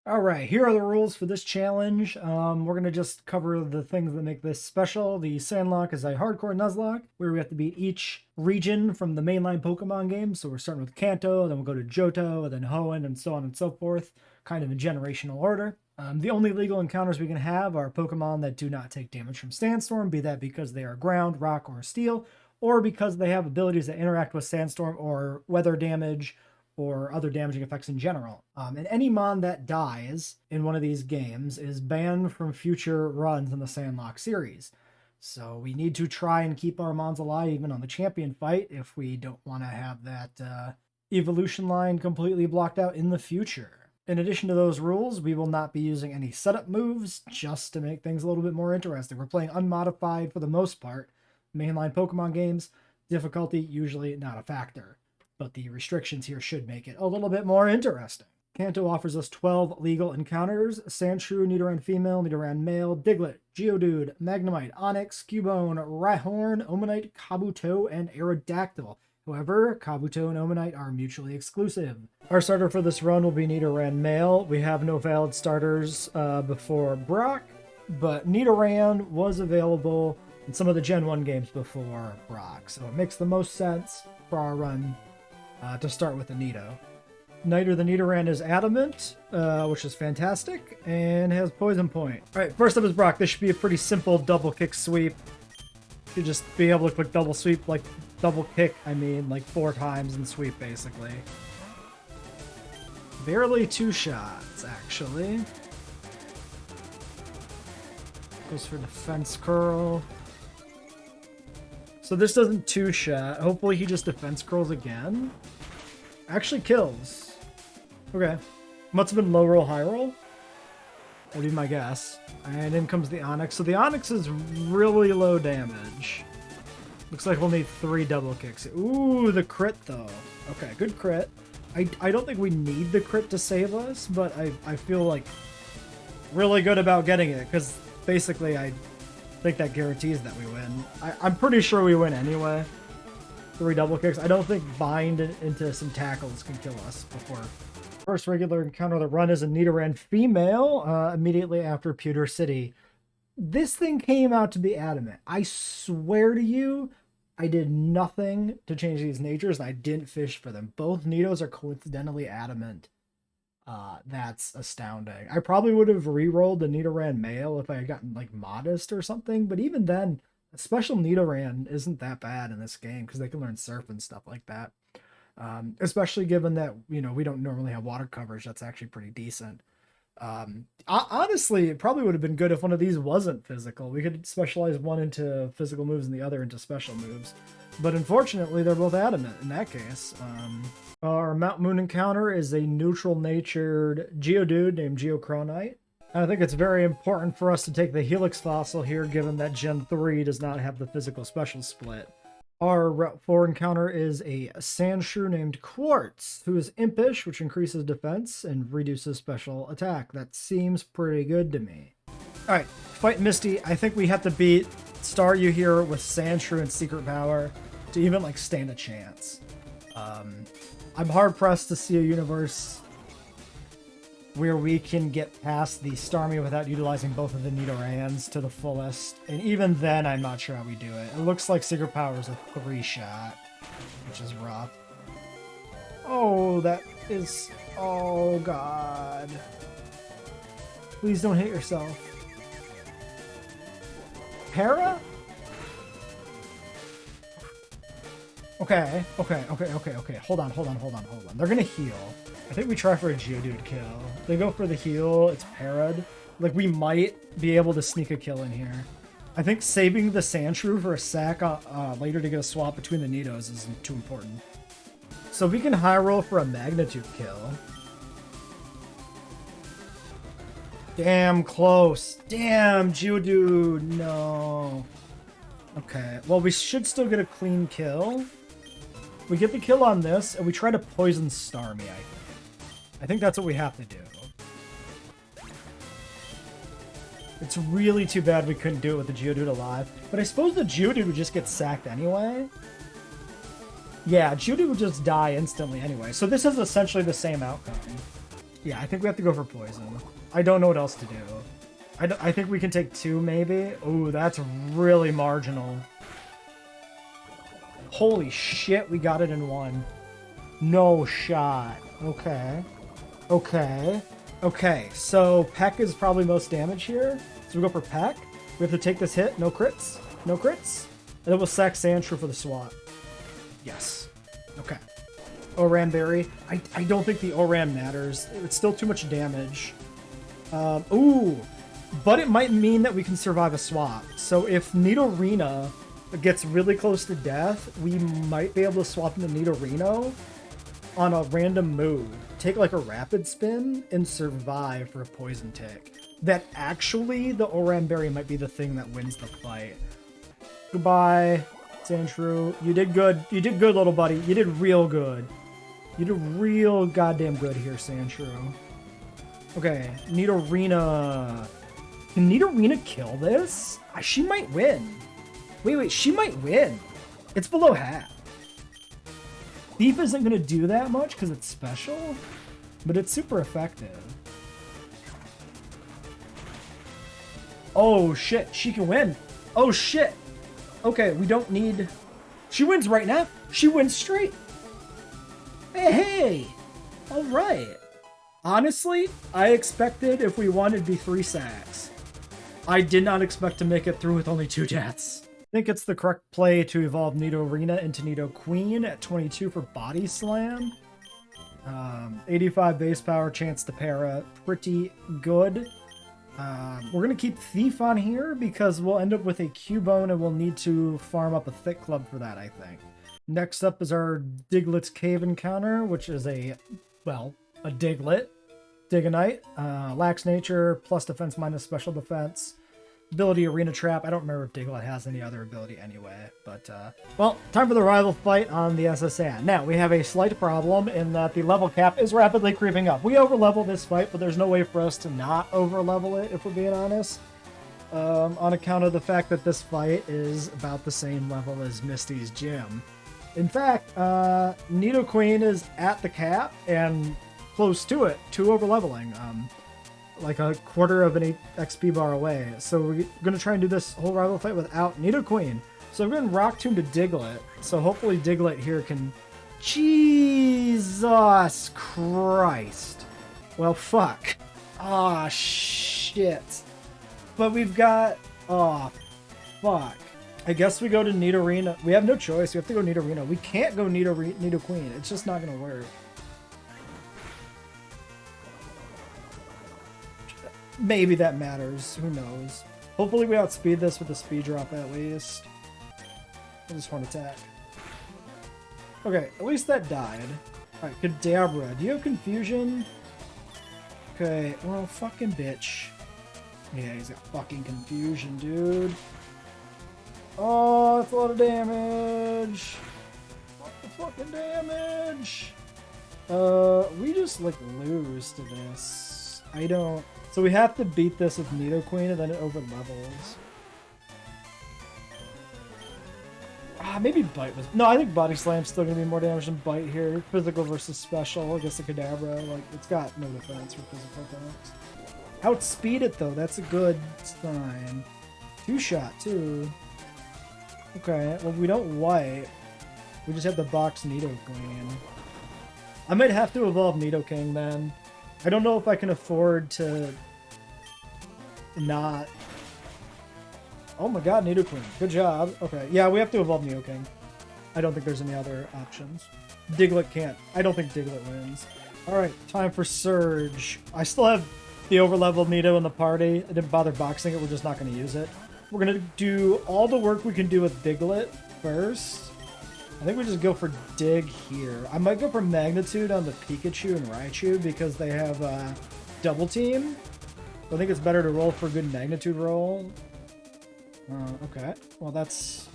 Alright, here are the rules for this challenge. We're going to just cover the things that make this special. The Sandlocke is a hardcore Nuzlocke, where we have to beat each region from the mainline Pokemon game. So we're starting with Kanto, then we'll go to Johto, and then Hoenn, and so on and so forth, kind of in generational order. The only legal encounters we can have are Pokemon that do not take damage from Sandstorm, be that because they are ground, rock, or steel, or because they have abilities that interact with Sandstorm or weather damage, or other damaging effects in general. And any mon that dies in one of these games is banned from future runs in the Sandlocke series. So we need to try and keep our mons alive even on the champion fight if we don't want to have that evolution line completely blocked out in the future. In addition to those rules, we will not be using any setup moves just to make things a little bit more interesting. We're playing unmodified for the most part. Mainline Pokemon games, difficulty usually not a factor, but the restrictions here should make it a little bit more interesting. Kanto offers us 12 legal encounters: Sandshrew, Nidoran female, Nidoran male, Diglett, Geodude, Magnemite, Onix, Cubone, Rhyhorn, Omanite, Kabuto, and Aerodactyl. However, Kabuto and Omanite are mutually exclusive. Our starter for this run will be Nidoran male. We have no valid starters before Brock, but Nidoran was available in some of the Gen 1 games before Brock, so it makes the most sense for our run to start with the Nido. Niter the Nidoran is adamant, which is fantastic, and has poison point. Alright, first up is Brock. This should be a pretty simple double kick sweep. You just be able to quick double sweep, like double kick, like 4 times and sweep basically. Barely 2 shots, actually. Goes for defense curl. So this doesn't 2-shot. Hopefully he just defense curls again. Actually kills. Okay. Must have been low roll, high roll. Would be my guess. And in comes the Onix. So the Onix is really low damage. Looks like we'll need 3 double kicks. Ooh, the crit though. Okay, good crit. I don't think we need the crit to save us, but I feel like really good about getting it, because basically I think that guarantees that we win. I'm pretty sure we win anyway. 3 double kicks. I don't think bind into some tackles can kill us before. First regular encounter of the run is a Nidoran female, immediately after Pewter City. This thing came out to be adamant. I swear to you, I did nothing to change these natures, and I didn't fish for them. Both Nidos are coincidentally adamant. That's astounding. I probably would have re-rolled the Nidoran male if I had gotten like Modest or something, but even then, a special Nidoran isn't that bad in this game because they can learn Surf and stuff like that. Especially given that, we don't normally have water coverage. That's actually pretty decent. Honestly, it probably would have been good if one of these wasn't physical. We could specialize one into physical moves and the other into special moves. But unfortunately, they're both adamant in that case. Our Mount Moon encounter is a neutral-natured Geodude named Geocronite. I think it's very important for us to take the Helix fossil here, given that Gen 3 does not have the physical special split. Our Route 4 encounter is a Sandshrew named Quartz, who is impish, which increases defense and reduces special attack. That seems pretty good to me. Alright, fight Misty. I think we have to beat Staryu here with Sandshrew and Secret Power to even stand a chance. I'm hard-pressed to see a universe where we can get past the Starmie without utilizing both of the Nidorans to the fullest. And even then, I'm not sure how we do it. It looks like Secret Power is a 3-shot, which is rough. Oh, that is... Oh, God. Please don't hit yourself. Para? Okay. Hold on. They're gonna heal. I think we try for a Geodude kill. They go for the heal, it's parried. We might be able to sneak a kill in here. I think saving the Sandshrew for a sack later to get a swap between the Nidos isn't too important. So we can high roll for a Magnitude kill. Damn close. Damn, Geodude, no. Okay, well we should still get a clean kill. We get the kill on this, and we try to poison Starmie, I think. I think that's what we have to do. It's really too bad we couldn't do it with the Geodude alive. But I suppose the Geodude would just get sacked anyway. Yeah, Geodude would just die instantly anyway. So this is essentially the same outcome. Yeah, I think we have to go for poison. I don't know what else to do. I think we can take 2, maybe. Ooh, that's really marginal. Holy shit, we got it in 1. No shot. Okay. Okay. Okay, so Peck is probably most damage here. So we go for Peck. We have to take this hit. No crits. No crits. And then we'll sack Sandshrew for the swap. Yes. Okay. Oran Berry. I don't think the Oran matters. It's still too much damage. Ooh. But it might mean that we can survive a swap. So if Nidorino gets really close to death, we might be able to swap into Nidorino on a random move. Take like a rapid spin and survive for a poison tick. That actually, the Oran Berry might be the thing that wins the fight. Goodbye, Sandshrew. You did good. You did good, little buddy. You did real good. You did real goddamn good here, Sandshrew. Okay, Nidorina. Can Nidorina kill this? She might win. Wait, she might win. It's below half. Thief isn't going to do that much because it's special, but it's super effective. Oh shit, she can win. Oh shit. Okay, we don't need... She wins right now. She wins straight. Hey! Alright. Honestly, I expected if we won it'd be 3 sacks. I did not expect to make it through with only 2 deaths. I think it's the correct play to evolve Nidorina into Nidoqueen at 22 for Body Slam. 85 base power, chance to para, pretty good. We're going to keep Thief on here because we'll end up with a Cubone and we'll need to farm up a Thick Club for that, I think. Next up is our Diglett's Cave encounter, which is a Diglett. Digonite, Lax Nature, plus defense minus special defense. Ability Arena Trap. I don't remember if Diglett has any other ability anyway, but, well, time for the rival fight on the SSN. Now, we have a slight problem in that the level cap is rapidly creeping up. We overlevel this fight, but there's no way for us to not overlevel it, if we're being honest, on account of the fact that this fight is about the same level as Misty's gym. In fact, Nidoqueen is at the cap, and close to it, 2 overleveling, like a quarter of an XP bar away. So we're going to try and do this whole rival fight without Nidoqueen. So we're going to Rock Tomb to Diglett. So hopefully Diglett here can... Jesus Christ. Well, fuck. Ah, shit. But we've got... Oh, fuck. I guess we go to Nidorino. We have no choice. We have to go Nidorino. We can't go Nidoqueen. It's just not going to work. Maybe that matters. Who knows? Hopefully we outspeed this with a speed drop at least. I just want to attack. Okay, at least that died. Alright, Kadabra. Do you have confusion? Okay, well, fucking bitch. Yeah, he's got fucking confusion, dude. Oh, that's a lot of damage. What the fucking damage? We just, like, lose to this. I don't... So we have to beat this with Nidoqueen and then it overlevels. Maybe Bite was... No, I think Body Slam's still going to be more damage than Bite here. Physical versus special against the Kadabra. Like, it's got no defense for physical attacks. Outspeed it, though. That's a good sign. 2-shot, too. Okay, well, we don't wipe. We just have to box Nidoqueen. I might have to evolve Nidoking, then. I don't know if I can afford to not... Oh my god, Nidoqueen. Good job. Okay, yeah, we have to evolve Nidoking. I don't think there's any other options. Diglett can't. I don't think Diglett wins. Alright, time for Surge. I still have the overleveled Nido in the party. I didn't bother boxing it, we're just not going to use it. We're going to do all the work we can do with Diglett first. I think we just go for Dig here. I might go for Magnitude on the Pikachu and Raichu because they have Double Team. I think it's better to roll for a good Magnitude roll. Okay. Well, that's...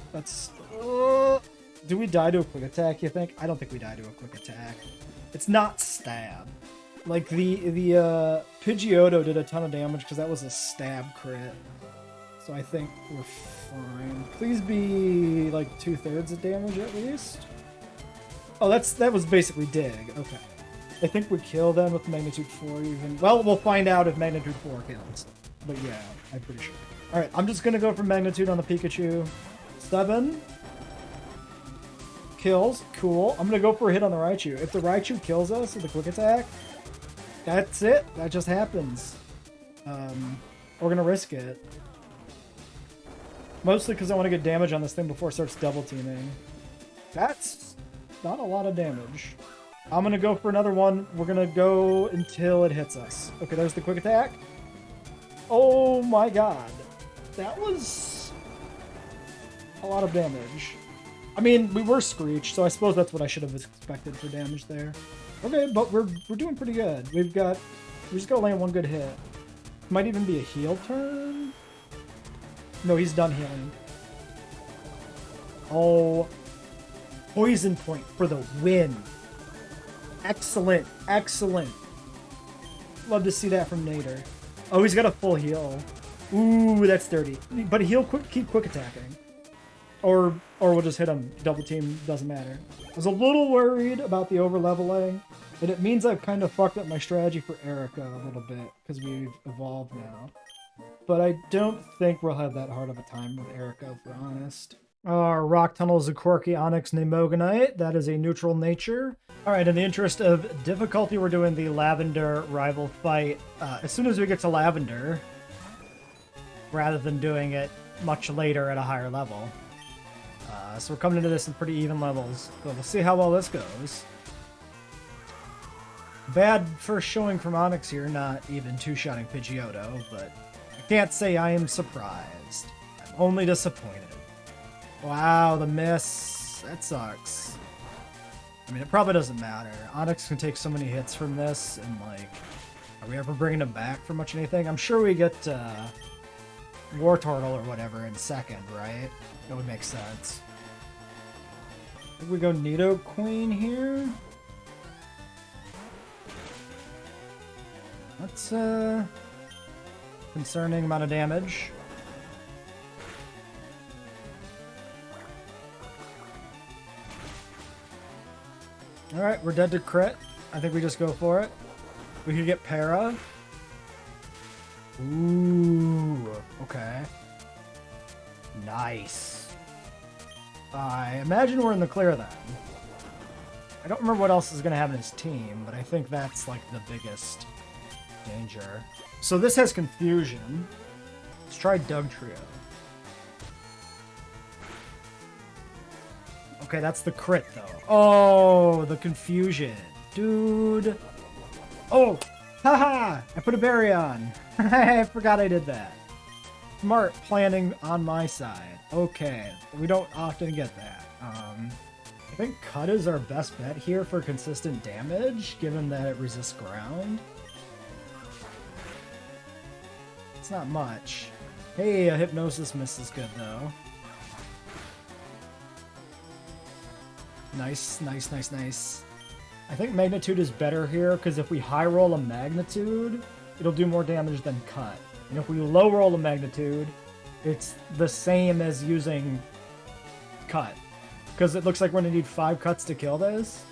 do we die to a Quick Attack, you think? I don't think we die to a Quick Attack. It's not Stab. Like, the Pidgeotto did a ton of damage because that was a Stab crit. So I think we're fine. Please be like 2/3 of damage at least. Oh, that was basically Dig. Okay. I think we kill them with Magnitude 4 even. Well, we'll find out if Magnitude 4 kills. But yeah, I'm pretty sure. Alright, I'm just gonna go for Magnitude on the Pikachu. 7. Kills. Cool. I'm gonna go for a hit on the Raichu. If the Raichu kills us with a quick attack, that's it. That just happens. We're gonna risk it. Mostly because I want to get damage on this thing before it starts double teaming. That's not a lot of damage. I'm gonna go for another one. We're gonna go until it hits us. Okay, there's the quick attack. Oh my god. That was a lot of damage. I mean, we were Screech, so I suppose that's what I should have expected for damage there. Okay, but we're doing pretty good. We just gotta land one good hit. Might even be a heal turn. No, he's done healing. Oh, poison point for the win. Excellent, excellent. Love to see that from Nader. Oh, he's got a full heal. Ooh, that's dirty. But he'll keep quick attacking. Or we'll just hit him. Double team, doesn't matter. I was a little worried about the over leveling, but it means I've kind of fucked up my strategy for Erica a little bit, because we've evolved now. But I don't think we'll have that hard of a time with Erica, if we're honest. Our Rock Tunnel is a quirky Onyx Nemogonite. That is a neutral nature. Alright, in the interest of difficulty, we're doing the Lavender rival fight as soon as we get to Lavender, rather than doing it much later at a higher level. So we're coming into this in pretty even levels. So we'll see how well this goes. Bad first showing from Onyx here, not even two-shotting Pidgeotto, but I can't say I am surprised. I'm only disappointed. Wow, the miss. That sucks. I mean, it probably doesn't matter. Onyx can take so many hits from this, and like, are we ever bringing him back for much anything? I'm sure we get War Turtle or whatever in second, right? That would make sense. I think we go Nidoqueen here. That's concerning amount of damage. Alright, we're dead to crit. I think we just go for it. We could get Para. Ooh, okay. Nice. I imagine we're in the clear then. I don't remember what else is going to have in his team, but I think that's like the biggest danger. So this has Confusion. Let's try Dugtrio. Okay, that's the crit though. Oh, the Confusion. Dude. Oh, haha! I put a berry on. I forgot I did that. Smart planning on my side. Okay, we don't often get that. I think Cut is our best bet here for consistent damage, given that it resists ground. It's not much. Hey, a Hypnosis miss is good though. Nice, nice, nice, nice. I think Magnitude is better here, because if we high roll a Magnitude, it'll do more damage than Cut. And if we low roll a Magnitude, it's the same as using Cut. Because it looks like we're going to need 5 cuts to kill this,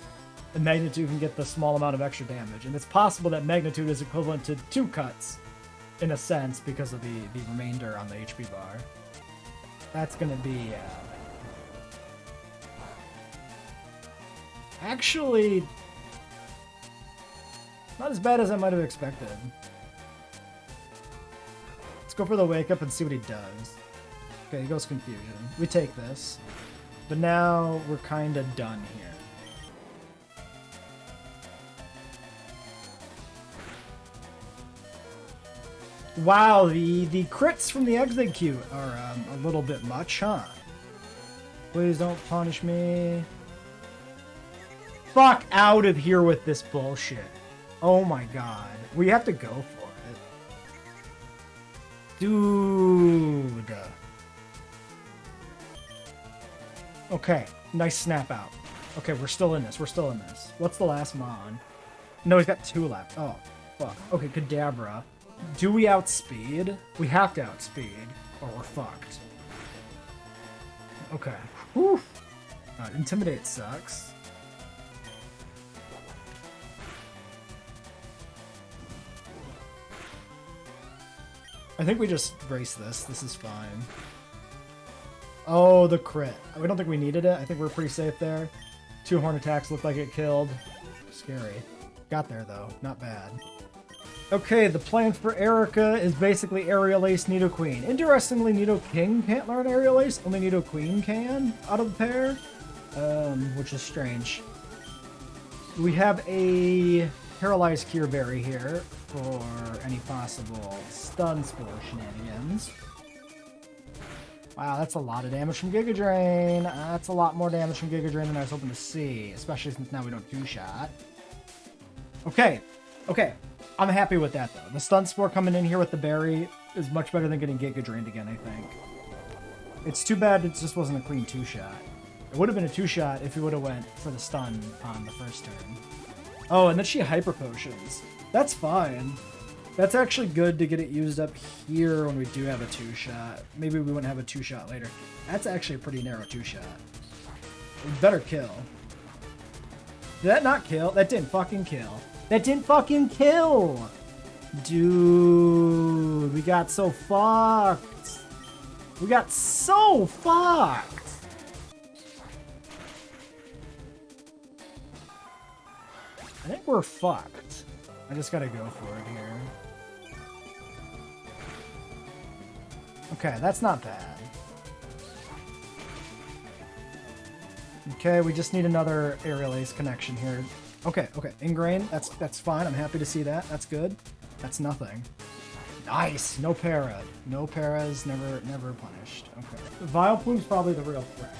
and Magnitude can get the small amount of extra damage. And it's possible that Magnitude is equivalent to 2 cuts, in a sense, because of the remainder on the HP bar. That's going to be... actually, not as bad as I might have expected. Let's go for the Wake Up and see what he does. Okay, he goes Confusion. We take this. But now we're kind of done here. Wow, the crits from the Execute are a little bit much, huh? Please don't punish me. Fuck out of here with this bullshit. Oh my god. We have to go for it. Dude. Okay, nice snap out. Okay, we're still in this. We're still in this. What's the last Mon? No, he's got 2 left. Oh, fuck. Okay, Kadabra. Do we outspeed? We have to outspeed, or we're fucked. Okay. Whew. Intimidate sucks. I think we just brace this. This is fine. Oh, the crit. We don't think we needed it. I think we're pretty safe there. 2 horn attacks looked like it killed. Scary. Got there, though. Not bad. Okay, the plan for Erica is basically Aerial Ace, Nidoqueen. Interestingly, Nidoking can't learn Aerial Ace. Only Nidoqueen can out of the pair. Which is strange. We have a Paralyzed Cure Berry here for any possible Stun Spore shenanigans. Wow, that's a lot of damage from Giga Drain. That's a lot more damage from Giga Drain than I was hoping to see, especially since now we don't two-shot. Okay, okay. I'm happy with that, though. The Stun Spore coming in here with the berry is much better than getting Giga Drained again, I think. It's too bad it just wasn't a clean two-shot. It would have been a two-shot if he would have went for the stun on the first turn. Oh, and then she Hyper Potions. That's fine. That's actually good to get it used up here when we do have a two-shot. Maybe we wouldn't have a two-shot later. That's actually a pretty narrow two-shot. We better kill. Did that not kill? That didn't fucking kill. That didn't fucking kill! Dude, we got so fucked. We got so fucked. I think we're fucked. I just gotta go for it here. Okay, that's not bad. Okay, we just need another Aerial Ace connection here. Okay, okay. Ingrain, that's fine. I'm happy to see that. That's good. That's nothing. Nice! No para. No paras, never punished. Okay. Vileplume's probably the real threat.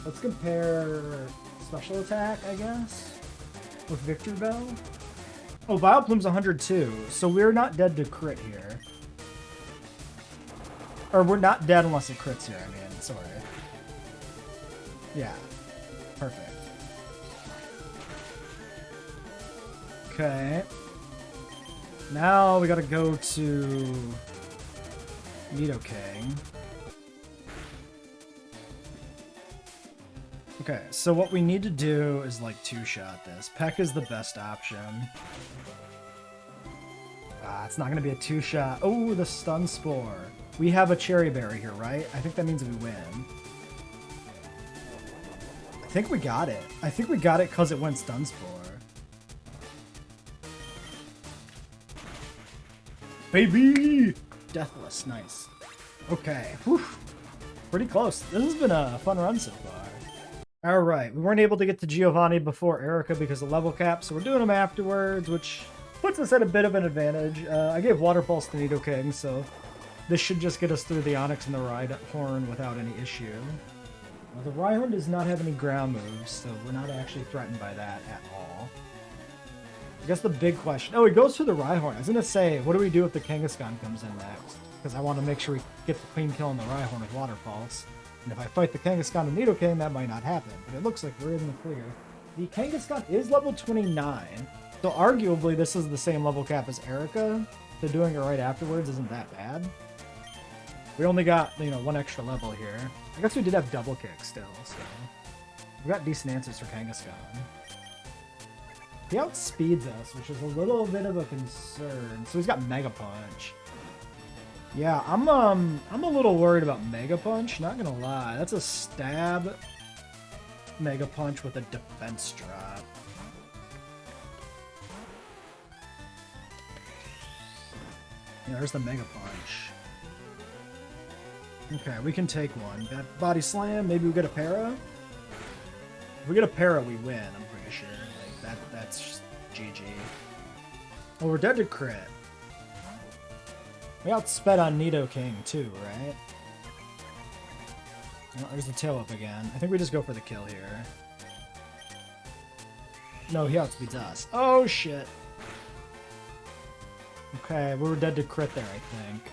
Let's compare special attack, I guess, with Victor Bell. Oh, Vileplume's 102, so we're not dead to crit here. Or we're not dead unless it crits here, I mean, sorry. Yeah. Perfect. Okay. Now we gotta go to Nidoking. Okay, so what we need to do is like two-shot this. Peck is the best option. It's not gonna be a two-shot. Oh, the Stun Spore. We have a Cherry Berry here, right? I think that means we win. I think we got it. I think we got it because it went Stun Spore. Baby! Deathless, nice. Okay, whew. Pretty close. This has been a fun run so far. Alright, we weren't able to get to Giovanni before Erica because of level cap, so we're doing them afterwards, which puts us at a bit of an advantage. I gave Water Pulse to Nidoking, so this should just get us through the Onix and the Rhyhorn without any issue. Well, the Rhyhorn does not have any ground moves, so we're not actually threatened by that at all. I guess the big question... Oh, he goes for the Rhyhorn. I was going to say, what do we do if the Kangaskhan comes in next? Because I want to make sure we get the clean kill on the Rhyhorn with Water Pulse. And if I fight the Kangaskhan and Nidoking, that might not happen. But it looks like we're in the clear. The Kangaskhan is level 29. So arguably, this is the same level cap as Erica. So doing it right afterwards isn't that bad. We only got, one extra level here. I guess we did have double kick still, so... We got decent answers for Kangaskhan. He outspeeds us, which is a little bit of a concern. So he's got Mega Punch. Yeah, I'm a little worried about Mega Punch, not gonna lie. That's a stab Mega Punch with a defense drop. Yeah, there's the Mega Punch. Okay, we can take one. That Body Slam, maybe we get a para? If we get a para, we win, I'm pretty sure. Like, that's just GG. Well, we're dead to crit. We outsped on Nidoking too, right? Oh, there's the tail up again. I think we just go for the kill here. No, he outspeeds us. Oh, shit. Okay, we were dead to crit there, I think.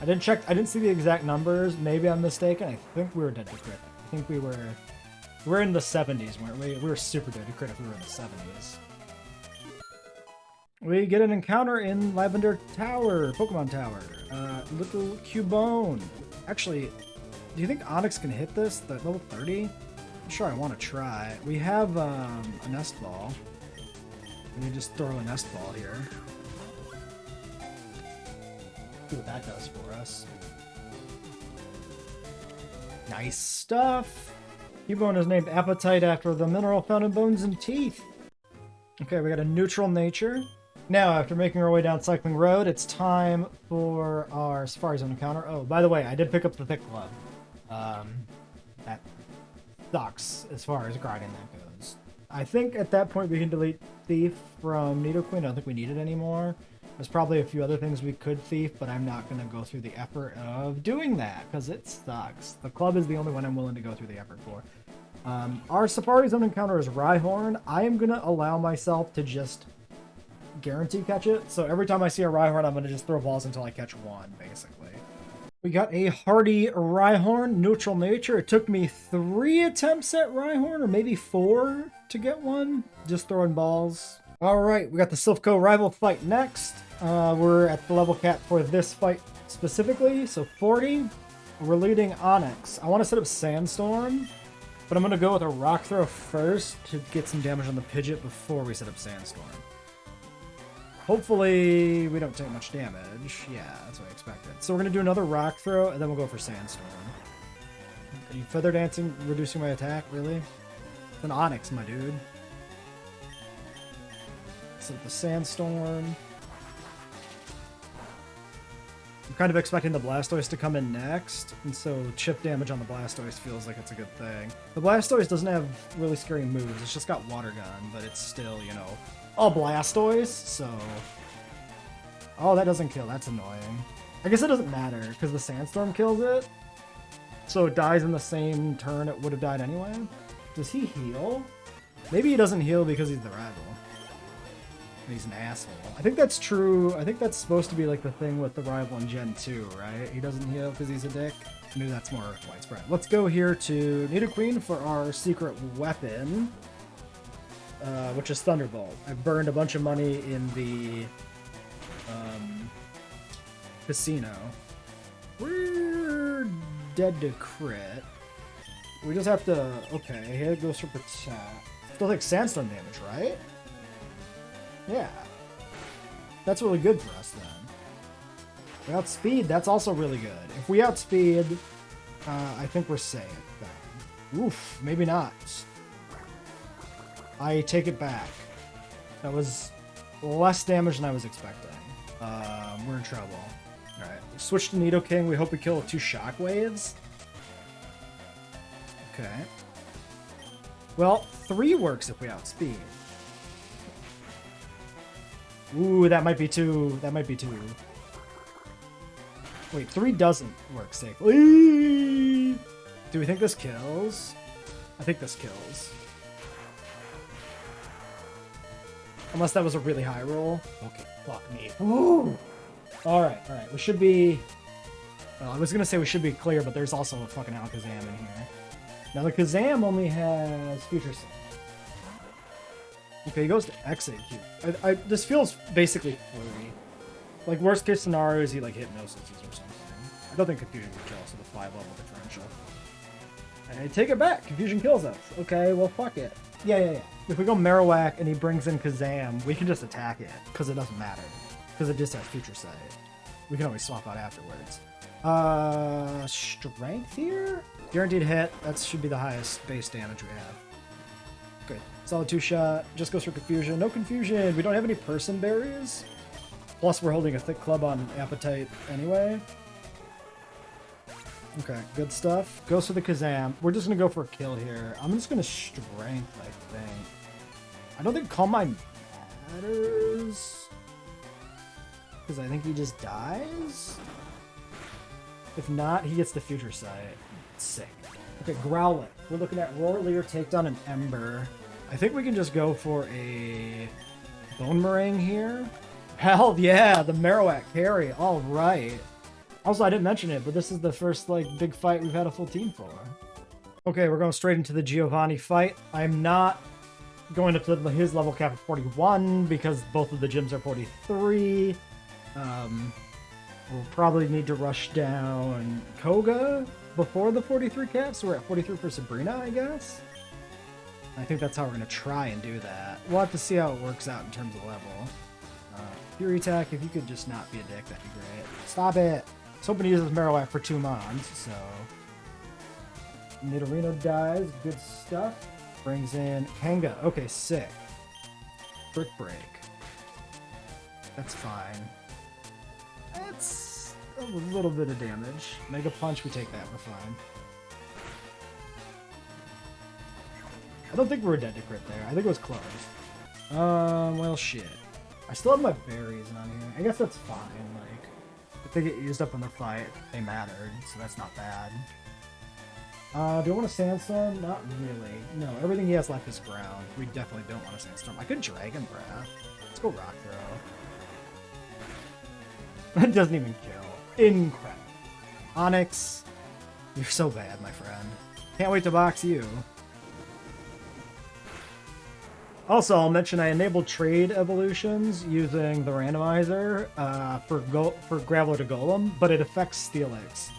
I didn't check. I didn't see the exact numbers. Maybe I'm mistaken. I think we were dead to crit. I think we're in the 70s, weren't we? We were super dead to crit if we were in the 70s. We get an encounter in Lavender Tower, Pokemon Tower. Little Cubone. Actually, do you think Onix can hit this? The level 30? I'm sure I want to try. We have a Nest Ball. Let me just throw a Nest Ball here. See what that does for us. Nice stuff. Cubone is named Appetite after the mineral found in bones and teeth. Okay, we got a neutral nature. Now, after making our way down Cycling Road, it's time for our Safari Zone encounter. Oh, by the way, I did pick up the Thick Club. That sucks as far as grinding that goes. I think at that point we can delete Thief from Nidoqueen. I don't think we need it anymore. There's probably a few other things we could thief, but I'm not going to go through the effort of doing that because it sucks. The club is the only one I'm willing to go through the effort for. Our Safari Zone encounter is Rhyhorn. I am going to allow myself to just guarantee catch it. So every time I see a Rhyhorn, I'm going to just throw balls until I catch one, basically. We got a hardy Rhyhorn, neutral nature. It took me 3 attempts at Rhyhorn, or maybe 4 to get one. Just throwing balls. Alright, we got the Silphco rival fight next. We're at the level cap for this fight specifically, so 40. We're leading Onix. I want to set up Sandstorm, but I'm going to go with a Rock Throw first to get some damage on the Pidgeot before we set up Sandstorm. Hopefully we don't take much damage. Yeah, that's what I expected. So we're going to do another Rock Throw, and then we'll go for Sandstorm. Are you Feather Dancing, reducing my attack? Really? It's an Onix, my dude. Set up the Sandstorm. I'm kind of expecting the Blastoise to come in next, and so chip damage on the Blastoise feels like it's a good thing. The Blastoise doesn't have really scary moves. It's just got Water Gun, but it's still, you know, all Blastoise, so... Oh, that doesn't kill. That's annoying. I guess it doesn't matter, because the Sandstorm kills it. So it dies in the same turn it would have died anyway. Does he heal? Maybe he doesn't heal because he's the rival. He's an asshole. I think that's true. I think that's supposed to be like the thing with the rival in Gen 2, right? He doesn't heal because he's a dick. Maybe that's more widespread. Let's go here to Nidoqueen for our secret weapon. Which is Thunderbolt. I've burned a bunch of money in the casino. We're dead to crit. We just have to... Okay, here it goes for protect. Still take Sandstorm damage, right? Yeah. That's really good for us then. We outspeed, that's also really good. If we outspeed, I think we're safe then. Oof, maybe not. I take it back. That was less damage than I was expecting. We're in trouble. Alright, switch to Nidoking. We hope we kill 2 Shockwaves. Okay. Well, 3 works if we outspeed. Ooh, that might be 2. That might be 2. Wait, 3 doesn't work safely. Do we think this kills? I think this kills. Unless that was a really high roll. Okay, fuck me. Ooh! Alright, alright. We should be... Well, I was gonna say we should be clear, but there's also a fucking Alakazam in here. Now, the Kazam only has Future Sight. Okay, he goes to Execute. This feels basically free. Like, worst case scenario is he, like, Hypnosis or something. I don't think Confusion would kill us with a 5-level differential. I take it back. Confusion kills us. Okay, well, fuck it. Yeah. If we go Marowak and he brings in Kazam, we can just attack it, because it doesn't matter. Because it just has Future Sight. We can always swap out afterwards. Strength here? Guaranteed hit. That should be the highest base damage we have. Good. Solid 2-shot. Just goes for Confusion. No Confusion. We don't have any Person Berries. Plus, we're holding a Thick Club on Appetite anyway. Okay, good stuff. Goes for the Kazam. We're just going to go for a kill here. I'm just going to Strength, I think. I don't think Calm Mind matters. Because I think he just dies? If not, he gets the Future Sight. Sick. Okay, Growlithe. We're looking at Roar, Leer, Takedown, and Ember. I think we can just go for a Bone Meringue here. Hell yeah, the Marowak carry. All right. Also, I didn't mention it, but this is the first, like, big fight we've had a full team for. Okay, we're going straight into the Giovanni fight. I'm not going up to his level cap of 41 because both of the gyms are 43. We'll probably need to rush down Koga before the 43 cap, so we're at 43 for Sabrina, I guess. I think that's how we're going to try and do that. We'll have to see how it works out in terms of level. Fury attack, if you could just not be a dick, that'd be great. Stop it! I was hoping to use this Marowak for 2 mons, so... Nidorino dies, good stuff. Brings in Kanga. Okay, sick. Brick Break. That's fine. That's a little bit of damage. Mega Punch, we take that, we're fine. I don't think we're dead to crit there. I think it was close. Well, shit. I still have my berries on here. I guess that's fine. Like, if they get used up in the fight, they mattered, so that's not bad. Do I want a Sandstorm? Not really. No, everything he has left is ground. We definitely don't want a Sandstorm. I could Dragon Breath. Let's go Rock Throw. It doesn't even kill. Incredible. Onyx, you're so bad, my friend. Can't wait to box you. Also, I'll mention I enabled trade evolutions using the randomizer for Graveler to Golem, but it affects Steelix.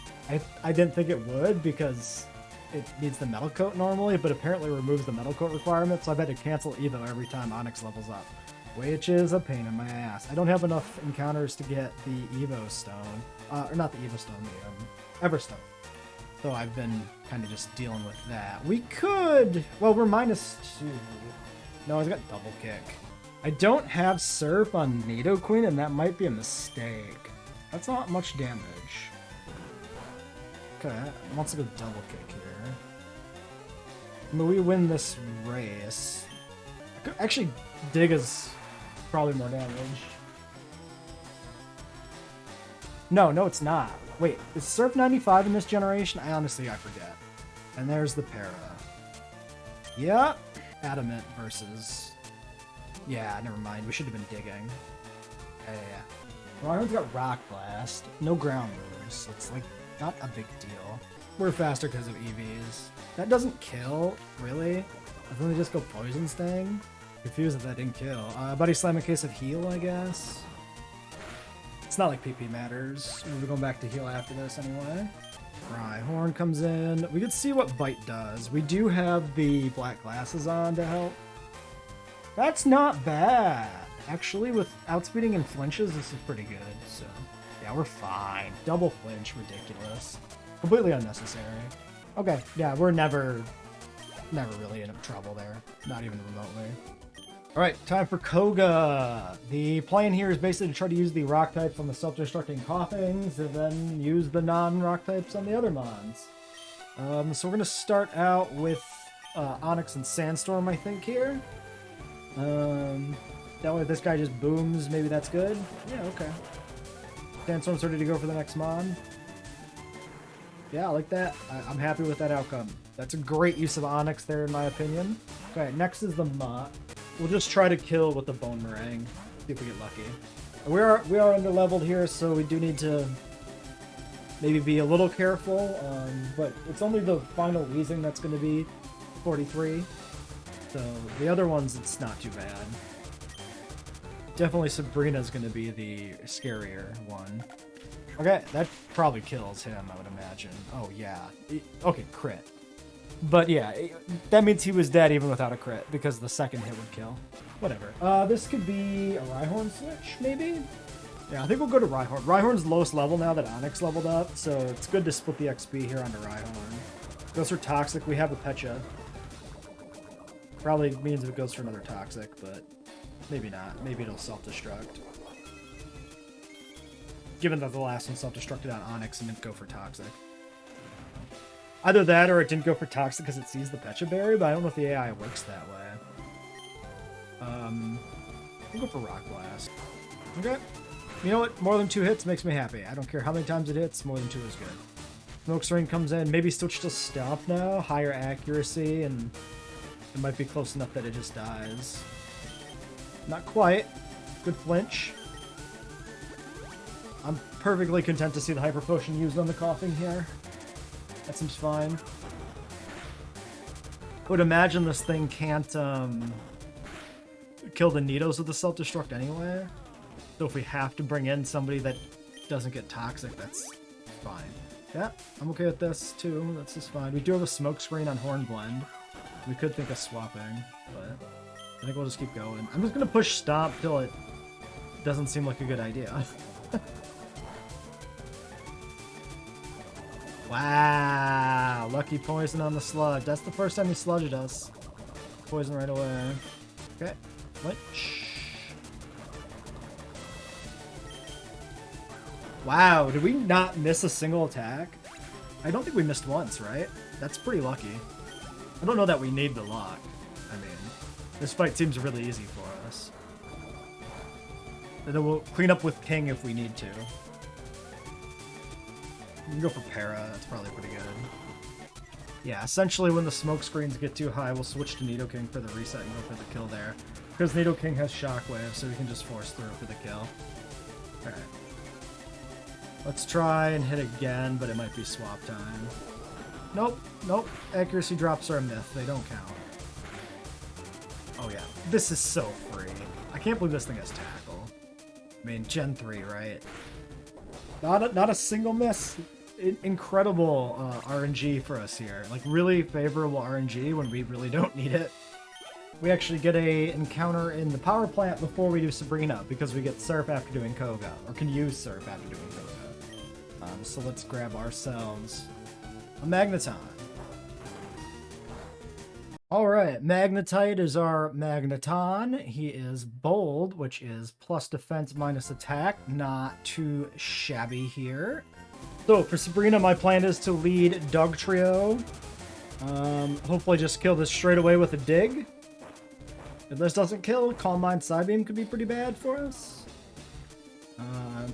I didn't think it would because it needs the Metal Coat normally, but apparently removes the Metal Coat requirement, so I've had to cancel Evo every time Onyx levels up, which is a pain in my ass. I don't have enough encounters to get the Evo Stone, or not the Evo Stone, the Everstone. So I've been kind of just dealing with that. We could, well, we're -2. No, I've got Double Kick. I don't have Surf on Nidoqueen, and that might be a mistake. That's not much damage. Okay, I want to go Double Kick here. I mean, we win this race. Actually, Dig is probably more damage. No, it's not. Wait, is Surf 95 in this generation? I forget. And there's the Para. Yeah. Adamant versus... Yeah, never mind. We should have been digging. Yeah. Ryan's got Rock Blast. No ground moves. So it's like not a big deal. We're faster because of EVs. That doesn't kill, really. I think they just go Poison Sting. Confused that didn't kill. Buddy Slam in case of heal, I guess. It's not like PP matters. We're going back to heal after this anyway. Rhyhorn comes in. We can see what Bite does. We do have the black glasses on to help. That's not bad. Actually, with outspeeding and flinches, this is pretty good. So, yeah, we're fine. Double flinch, ridiculous. Completely unnecessary. Okay, yeah, we're never really in trouble there. Not even remotely. Alright, time for Koga. The plan here is basically to try to use the rock types on the self-destructing Coughings and then use the non-rock types on the other mons. So we're going to start out with Onyx and Sandstorm, I think, here. That way if this guy just booms, maybe that's good. Yeah, okay. Sandstorm's ready to go for the next mon. Yeah, I like that. I'm happy with that outcome. That's a great use of Onyx there, in my opinion. Okay, next is the Mott. We'll just try to kill with the Bone Meringue. See if we get lucky. We are under-leveled here, so we do need to maybe be a little careful. But it's only the final Weezing that's going to be 43. So the other ones, it's not too bad. Definitely Sabrina's going to be the scarier one. Okay, that probably kills him, I would imagine. Oh, yeah. Okay, crit. But yeah, that means he was dead even without a crit, because the second hit would kill. Whatever. This could be a Rhyhorn switch, maybe? Yeah, I think we'll go to Rhyhorn. Rhyhorn's lowest level now that Onyx leveled up, so it's good to split the XP here onto Rhyhorn. Goes for Toxic, we have a Pecha. Probably means it goes for another Toxic, but maybe not. Maybe it'll self-destruct. Given that the last one self-destructed on Onyx and didn't go for Toxic. Either that or it didn't go for Toxic because it sees the Pecha Berry, but I don't know if the AI works that way. I'll go for Rock Blast. Okay. You know what? More than 2 hits makes me happy. I don't care how many times it hits, more than 2 is good. Smoke Screen comes in. Maybe switch to Stomp now. Higher accuracy, and it might be close enough that it just dies. Not quite. Good flinch. I'm perfectly content to see the Hyper Potion used on the Coughing here. That seems fine. I would imagine this thing can't kill the Nidos with the self-destruct anyway. So if we have to bring in somebody that doesn't get Toxic, that's fine. Yeah, I'm okay with this too. That's just fine. We do have a Smoke Screen on Hornblende. We could think of swapping, but I think we'll just keep going. I'm just going to push Stomp till it doesn't seem like a good idea. Wow, lucky poison on the sludge. That's the first time he sludged us. Poison right away. Okay, flinch. Wow, did we not miss a single attack? I don't think we missed once, right? That's pretty lucky. I don't know that we need the luck. I mean, this fight seems really easy for us. And then we'll clean up with King if we need to. We can go for Para, that's probably pretty good. Yeah, essentially when the smoke screens get too high, we'll switch to Nidoking for the reset and go for the kill there. Because Nidoking has Shockwave, so we can just force through for the kill. Alright. Let's try and hit again, but it might be swap time. Nope, nope. Accuracy drops are a myth, they don't count. Oh yeah, this is so free. I can't believe this thing has Tackle. I mean, Gen 3, right? Not a single miss. Incredible RNG for us here. Like, really favorable RNG when we really don't need it. We actually get a encounter in the power plant before we do Sabrina, because we get Surf after doing Koga, or can use Surf after doing Koga. So let's grab ourselves a Magneton. Alright, Magnetite is our Magneton. He is bold, which is plus defense minus attack. Not too shabby here. So for Sabrina, my plan is to lead Dugtrio. Hopefully just kill this straight away with a dig. If this doesn't kill, Calm Mind Psybeam could be pretty bad for us.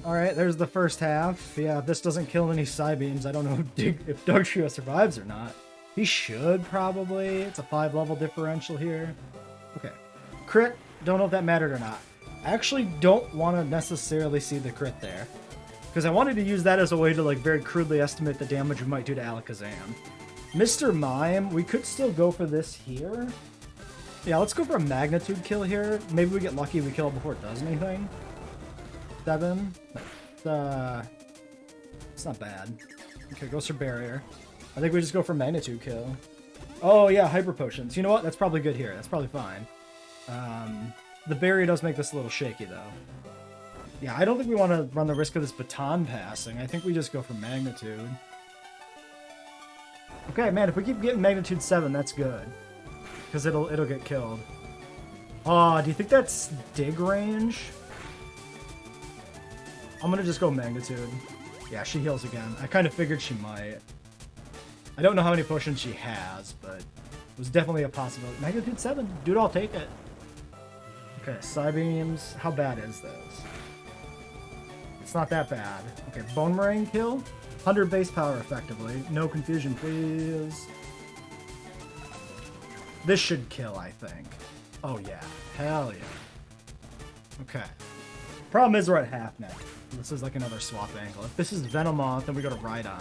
Alright, there's the first half. Yeah, if this doesn't kill any Psybeams, I don't know if Dugtrio survives or not. He should, probably. It's a 5-level differential here. Okay. Crit, don't know if that mattered or not. I actually don't want to necessarily see the crit there, because I wanted to use that as a way to, like, very crudely estimate the damage we might do to Alakazam. Mr. Mime, we could still go for this here. Yeah, let's go for a magnitude kill here. Maybe we get lucky, we kill it before it does anything. 7. It's not bad. Okay, goes for barrier. I think we just go for magnitude kill. Oh yeah, hyper potions. You know what? That's probably good here. That's probably fine. The barrier does make this a little shaky though. Yeah, I don't think we want to run the risk of this baton passing. I think we just go for magnitude. Okay, man, if we keep getting magnitude 7, that's good. Because it'll get killed. Oh, do you think that's dig range? I'm gonna just go magnitude. Yeah, she heals again. I kind of figured she might. I don't know how many potions she has, but it was definitely a possibility. Magnitude 7, dude, I'll take it. Okay, Psybeams. How bad is this? It's not that bad. Okay, Bone Meringue kill. 100 base power effectively. No confusion, please. This should kill, I think. Oh yeah, hell yeah. Okay. Problem is we're at half now. This is like another swap angle. If this is Venomoth, then we go to Rhydon.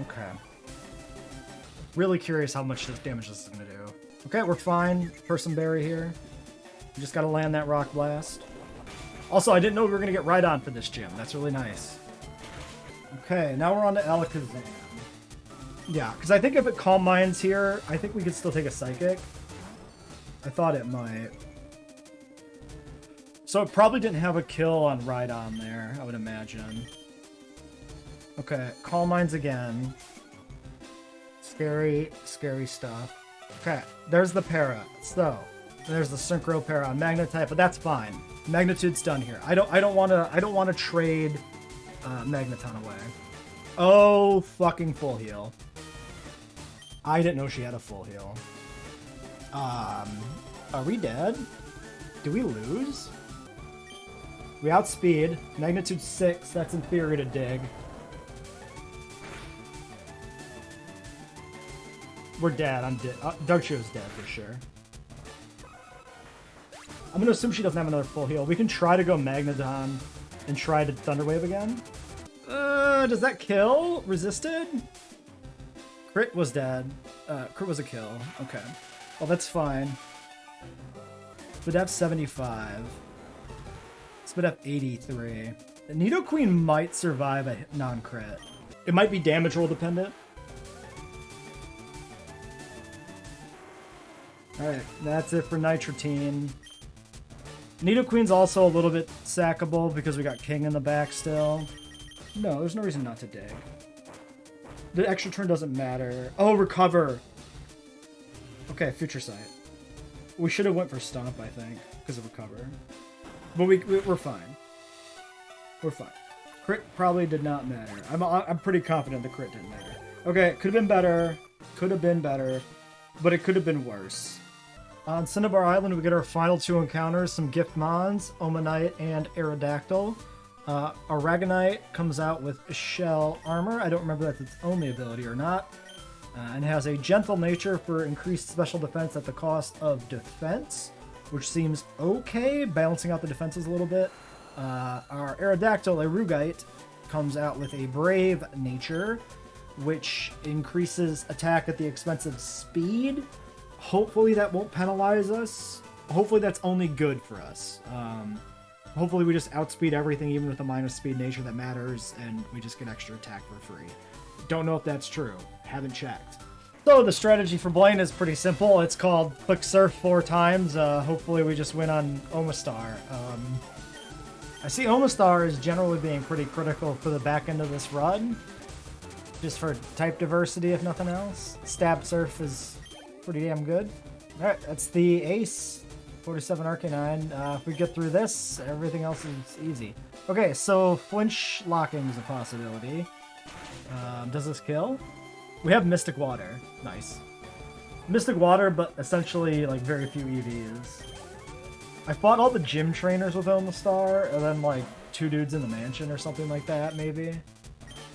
Okay. Really curious how much this damage this is going to do. Okay, we're fine. Person Berry here. We just got to land that Rock Blast. Also, I didn't know we were going to get Rhydon for this gym. That's really nice. Okay, now we're on to Alakazam. Yeah, because I think if it Calm Minds here, I think we could still take a Psychic. I thought it might. So it probably didn't have a kill on Rhydon there, I would imagine. Okay, Calm Minds again. Scary, scary stuff. Okay, there's the Para. So, there's the Synchro Para on Magnetite, but that's fine. Magnitude's done here. I don't want to trade Magneton away. Oh, fucking full heal. I didn't know she had a full heal. Are we dead? Do we lose? We outspeed. Magnitude 6, that's in theory to dig. We're dead. I'm dead. Dugtrio's dead for sure. I'm going to assume she doesn't have another full heal. We can try to go Magnodon and try to Thunder Wave again. Does that kill? Resisted? Crit was dead. Crit was a kill. Okay. Well, that's fine. Spadef 75. Spadef 83. The Nidoqueen might survive a non-crit. It might be damage roll dependent. Alright, that's it for Nitratine. Nidoqueen's also a little bit sackable because we got King in the back still. No, there's no reason not to dig. The extra turn doesn't matter. Oh, recover. Okay, Future Sight. We should have went for Stomp, I think, because of recover. But we're fine. We're fine. Crit probably did not matter. I'm pretty confident the crit didn't matter. Okay, could have been better. Could have been better. But it could have been worse. On Cinnabar Island, we get our final 2 encounters, some Gift Mons, Omanite, and Aerodactyl. Aragonite comes out with Shell Armor. I don't remember if that's its only ability or not. And has a Gentle Nature for increased special defense at the cost of defense, which seems okay, balancing out the defenses a little bit. Our Aerodactyl, Erugite, comes out with a Brave Nature, which increases attack at the expense of speed. Hopefully that won't penalize us. Hopefully that's only good for us. Hopefully we just outspeed everything, even with the minus speed nature that matters, and we just get extra attack for free. Don't know if that's true. Haven't checked. So the strategy for Blaine is pretty simple. It's called Click Surf 4 times. Hopefully we just win on Omastar. I see Omastar as generally being pretty critical for the back end of this run. Just for type diversity, if nothing else. Stab Surf is pretty damn good. Alright, that's the ace. 47 Arcanine. If we get through this, everything else is easy. Okay, so Flinch Locking is a possibility. Does this kill? We have Mystic Water. Nice. Mystic Water, but essentially like very few EVs. I fought all the gym trainers with Omastar, and then like 2 dudes in the mansion or something like that, maybe.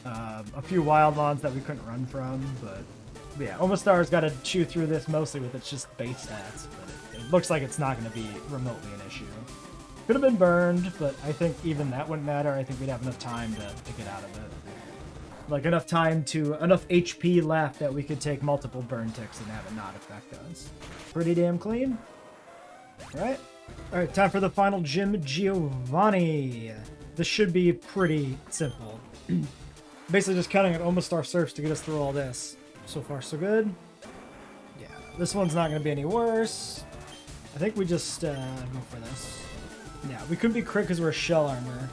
A few wild mons that we couldn't run from, but yeah, Omastar's got to chew through this mostly with its just base stats, but it looks like it's not going to be remotely an issue. Could have been burned, but I think even that wouldn't matter. I think we'd have enough time to get out of it. Like enough HP left that we could take multiple burn ticks and have it not affect us. Pretty damn clean. Alright. Alright, time for the final gym, Giovanni. This should be pretty simple. Basically just counting on Omastar Surfs to get us through all this. So far, so good. Yeah, this one's not going to be any worse. I think we just go for this. Yeah, we couldn't be crit because we're Shell Armor.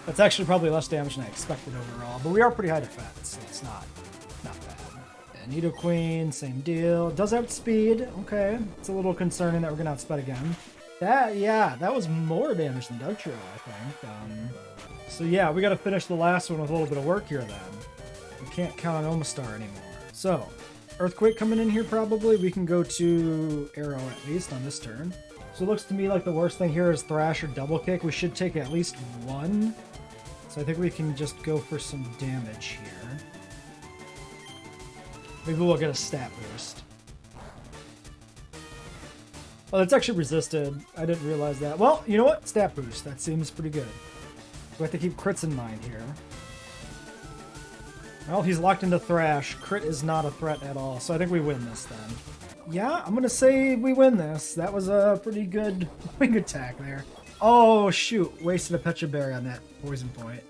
That's actually probably less damage than I expected overall, but we are pretty high defense, so it's not bad. Yeah, Nidoqueen, same deal. Does outspeed. Okay, it's a little concerning that we're going to outspeed again. That was more damage than Dugtrio, I think. So yeah, we got to finish the last one with a little bit of work here then. We can't count on Omastar anymore. So, Earthquake coming in here probably. We can go to Arrow at least on this turn. So it looks to me like the worst thing here is Thrash or Double Kick. We should take at least 1. So I think we can just go for some damage here. Maybe we'll get a stat boost. Oh, that's actually resisted. I didn't realize that. Well, you know what? Stat boost. That seems pretty good. We have to keep crits in mind here. Well, he's locked into Thrash. Crit is not a threat at all, so I think we win this then. Yeah, I'm gonna say we win this. That was a pretty good wing attack there. Oh, shoot. Wasted a Pecha Berry on that poison point.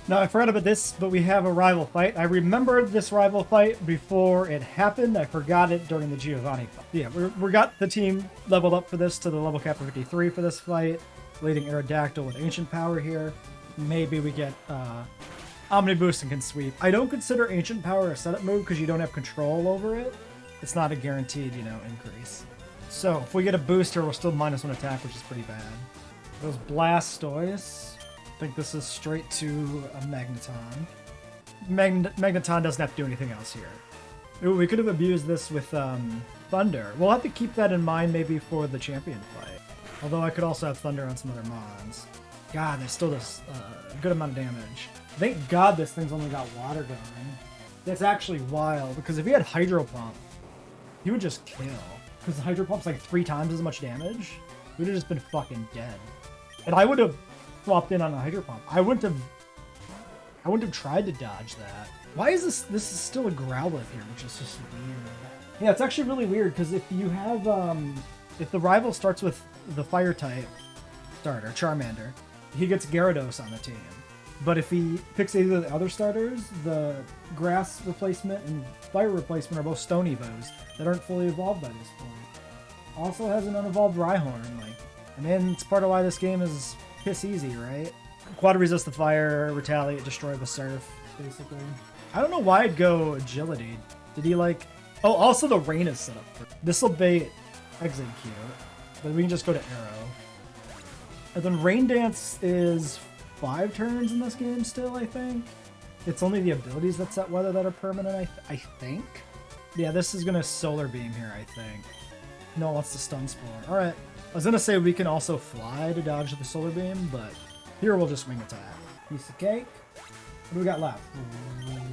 Now, I forgot about this, but we have a rival fight. I remembered this rival fight before it happened. I forgot it during the Giovanni fight. Yeah, we got the team leveled up for this to the level cap of 53 for this fight. Leading Aerodactyl with Ancient Power here. Maybe we get Omniboost and can sweep. I don't consider Ancient Power a setup move because you don't have control over it. It's not a guaranteed, increase. So, if we get a booster, we're still -1 attack, which is pretty bad. Those Blastoise. I think this is straight to a Magneton. Magneton doesn't have to do anything else here. Ooh, we could have abused this with Thunder. We'll have to keep that in mind maybe for the champion fight. Although I could also have Thunder on some other mons. God, that still does a good amount of damage. Thank God this thing's only got water going. That's actually wild, because if he had Hydro Pump, he would just kill. Because the Hydro Pump's like 3 times as much damage. He would have just been fucking dead. And I would have swapped in on a Hydro Pump. I wouldn't have tried to dodge that. Why is this is still a Growlithe here, which is just weird. Yeah, it's actually really weird, because if you have, if the rival starts with the Fire type starter, Charmander, he gets Gyarados on the team. But if he picks either of the other starters, the Grass replacement and Fire replacement are both Stone Evos that aren't fully evolved by this point. Also has an unevolved Rhyhorn, I mean, it's part of why this game is piss easy, right? Quad resist the fire, retaliate, destroy the surf, basically. I don't know why I'd go agility. Did he like... Oh, also the rain is set up for... This'll bait execute, but we can just go to arrow. And then rain dance is 5 turns in this game still, I think. It's only the abilities that set weather that are permanent, I think. Yeah, this is gonna solar beam here, I think. No, it wants to stun spore. Alright. I was gonna say we can also fly to dodge the solar beam, but here we'll just wing attack. Piece of cake. What do we got left?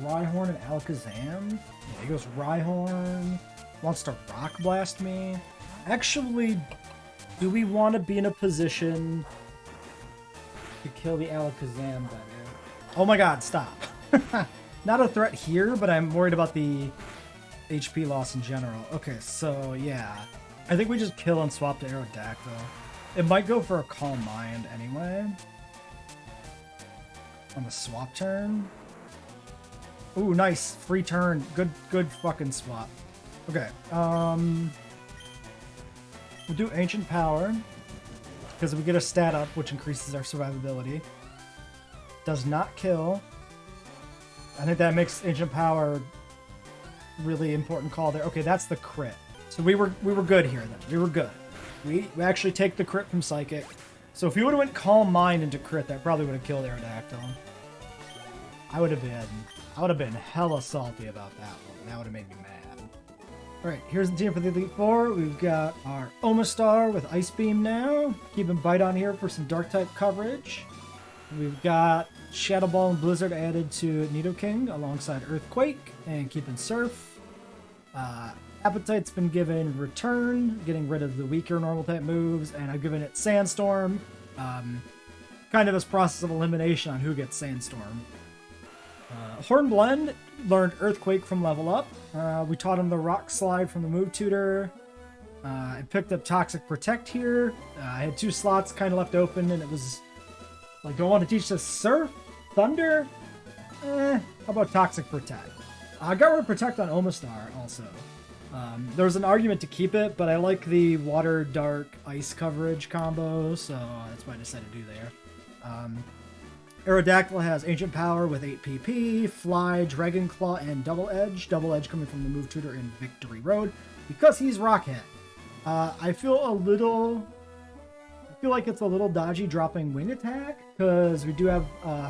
Rhyhorn and Alakazam? Yeah, he goes Rhyhorn. Wants to Rock Blast me. Actually, do we want to be in a position to kill the Alakazam better? Oh my god, stop. Not a threat here, but I'm worried about the HP loss in general. Okay, so yeah. I think we just kill and swap to Aerodactyl. It might go for a Calm Mind anyway. On the swap turn. Ooh, nice. Free turn. Good fucking swap. Okay, we'll do Ancient Power, because we get a stat up, which increases our survivability. Does not kill. I think that makes Ancient Power really important call there. Okay, that's the crit. So we were good here then. We were good. We actually take the crit from Psychic. So if you would have went Calm Mind into crit, that probably would have killed Aerodactyl. I would have been hella salty about that one. That would have made me mad. Alright, here's the team for the Elite Four. We've got our Omastar with Ice Beam now. Keeping Bite on here for some Dark-type coverage. We've got Shadow Ball and Blizzard added to Nidoking alongside Earthquake and keeping Surf. Appetite's been given Return, getting rid of the weaker normal-type moves, and I've given it Sandstorm. Kind of this process of elimination on who gets Sandstorm. Hornblende learned Earthquake from Level Up. We taught him the Rock Slide from the Move Tutor. I picked up Toxic Protect here. I had 2 slots kind of left open, and it was like, do I want to teach this Surf? Thunder? How about Toxic Protect? I got rid of Protect on Omastar also. There was an argument to keep it, but I like the Water, Dark, Ice coverage combo, so that's what I decided to do there. Aerodactyl has Ancient Power with 8 PP, Fly, Dragon Claw, and Double Edge. Double Edge coming from the Move Tutor in Victory Road because he's Rockhead. I feel like it's a little dodgy dropping Wing Attack because we do have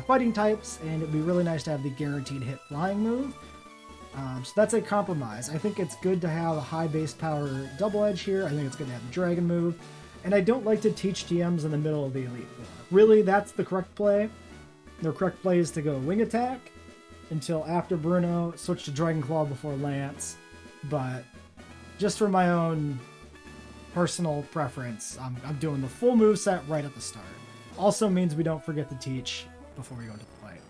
fighting types, and it'd be really nice to have the guaranteed hit flying move. So that's a compromise. I think it's good to have a high base power Double Edge here. I think it's good to have the Dragon move. And I don't like to teach TMs in the middle of the Elite Four. Really, that's the correct play. The correct play is to go Wing Attack until after Bruno, switch to Dragon Claw before Lance. But just for my own personal preference, I'm doing the full move set right at the start. Also means we don't forget to teach before we go into the fight.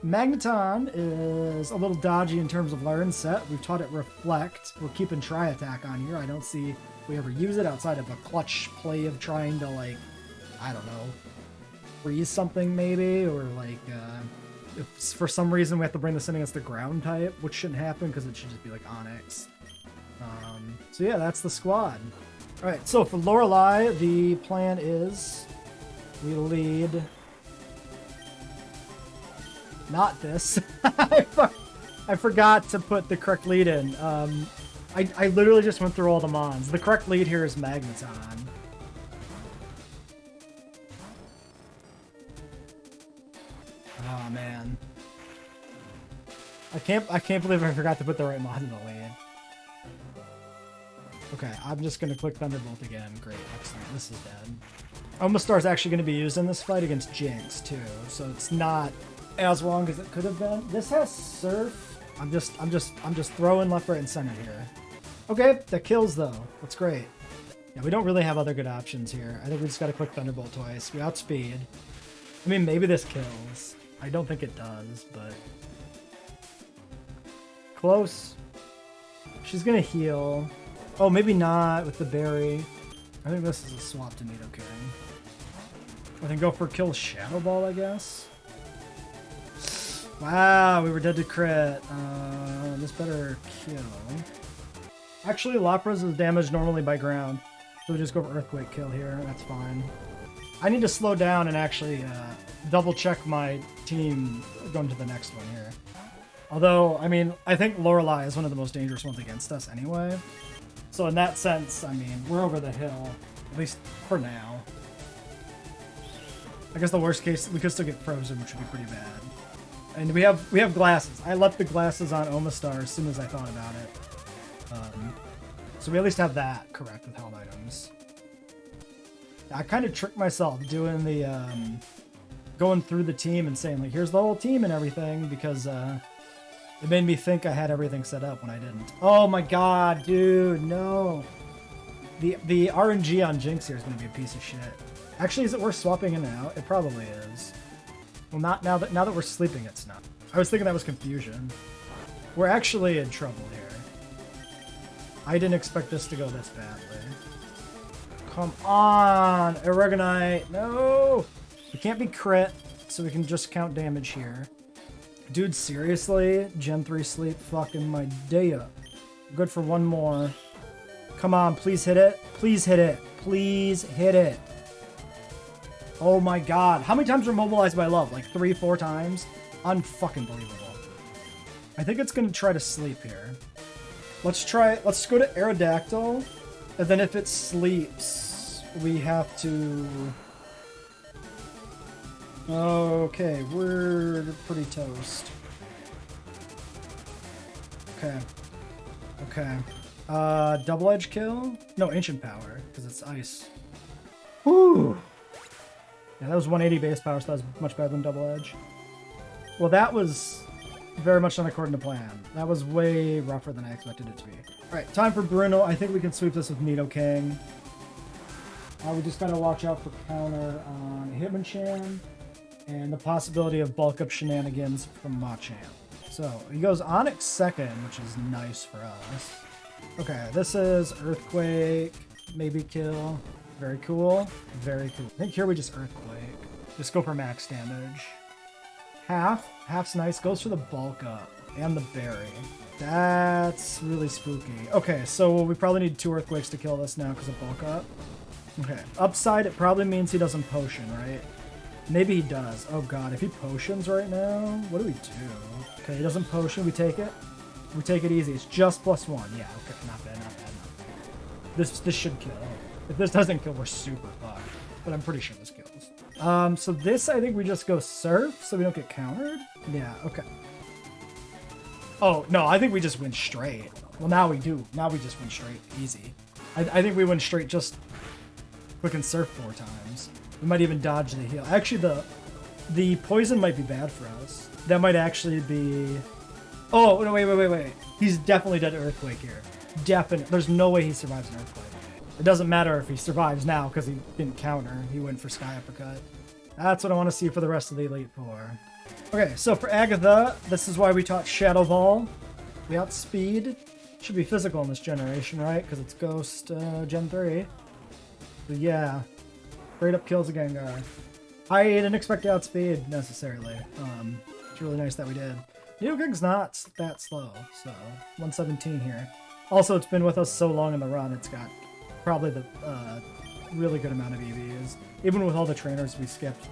Magneton is a little dodgy in terms of learn set. We've taught it Reflect. We're keeping Tri Attack on here. I don't see if we ever use it outside of a clutch play of trying to, like, I don't know, freeze something maybe, or like if for some reason we have to bring this in against the ground type, which shouldn't happen because it should just be like Onyx. So yeah, that's the squad. Alright, so for Lorelei, the plan is we lead... Not this. I forgot to put the correct lead in. I literally just went through all the mons. The correct lead here is Magneton. Oh man. I can't believe I forgot to put the right mod in the lead. Okay, I'm just gonna click Thunderbolt again. Great, excellent. This is dead. Omastar is actually gonna be used in this fight against Jinx too, so it's not as wrong as it could have been. This has Surf. I'm just throwing left, right, and center here. Okay, that kills though. That's great. Yeah, we don't really have other good options here. I think we just gotta click Thunderbolt twice. We outspeed. I mean, maybe this kills. I don't think it does, but... Close. She's gonna heal. Oh, maybe not with the berry. I think this is a swap to Nidoking. I think go for kill Shadow Ball, I guess. Wow, we were dead to crit. This better kill. Actually, Lapras is damaged normally by ground. So we just go for Earthquake kill here. That's fine. I need to slow down and actually double check my team going to the next one here. Although, I mean, I think Lorelei is one of the most dangerous ones against us anyway. So in that sense, I mean, we're over the hill, at least for now. I guess the worst case, we could still get frozen, which would be pretty bad. And we have glasses. I left the glasses on Omastar as soon as I thought about it. So we at least have that correct with held items. I kind of tricked myself doing the going through the team and saying like, here's the whole team and everything, because it made me think I had everything set up when I didn't. Oh my god, dude, no. The RNG on Jinx here is going to be a piece of shit. Actually, is it worth swapping in and out? It probably is. Well, not now that we're sleeping, it's not. I was thinking that was confusion. We're actually in trouble here. I didn't expect this to go this badly. Come on, Aragonite, no! We can't be crit, so we can just count damage here. Dude, seriously? Gen 3 sleep fucking my day up. Good for one more. Come on, please hit it. Please hit it. Please hit it. Oh my god. How many times were mobilized by love? Like 3, 4 times? Unfucking believable. I think it's gonna try to sleep here. Let's go to Aerodactyl, and then if it sleeps, we have to... Okay, we're pretty toast. Okay. Double edge kill? No, ancient power, because it's ice. Whew! Yeah, that was 180 base power, so that was much better than double edge. Well, that was very much not according to plan. That was way rougher than I expected it to be. Alright, time for Bruno. I think we can sweep this with Nidoking. We just gotta watch out for counter on Hitmonchan, and the possibility of bulk up shenanigans from Machamp. So, he goes Onyx second, which is nice for us. Okay, this is Earthquake, maybe kill. Very cool. Very cool. I think here we just Earthquake. Just go for max damage. Half's nice. Goes for the bulk up and the berry. That's really spooky. Okay, so we probably need 2 Earthquakes to kill this now because of bulk up. Okay, upside, it probably means he doesn't potion, right? Maybe he does. Oh god, if he potions right now, what do we do? Okay, he doesn't potion, we take it. We take it easy. It's just +1. Yeah, okay, not bad, not bad, not bad. This should kill. If this doesn't kill, we're super fucked. But I'm pretty sure this kills. So this, I think we just go Surf, so we don't get countered? Yeah, okay. Oh, no, I think we just win straight. Well, now we do. Now we just win straight. Easy. I think we win straight just quick and Surf 4 times. We might even dodge the heal. Actually, the poison might be bad for us. That might actually be... Oh, no, wait. He's definitely dead to Earthquake here. Definite. There's no way he survives an Earthquake. It doesn't matter if he survives now because he didn't counter. He went for Sky Uppercut. That's what I want to see for the rest of the Elite Four. Okay, so for Agatha, this is why we taught Shadow Ball. We outspeed. Should be physical in this generation, right? Because it's Ghost Gen 3. So yeah. Straight up kills a Gengar. I didn't expect to outspeed necessarily. It's really nice that we did. Nidoking's not that slow, so 117 here. Also, it's been with us so long in the run, it's got probably the really good amount of EVs. Even with all the trainers we skipped.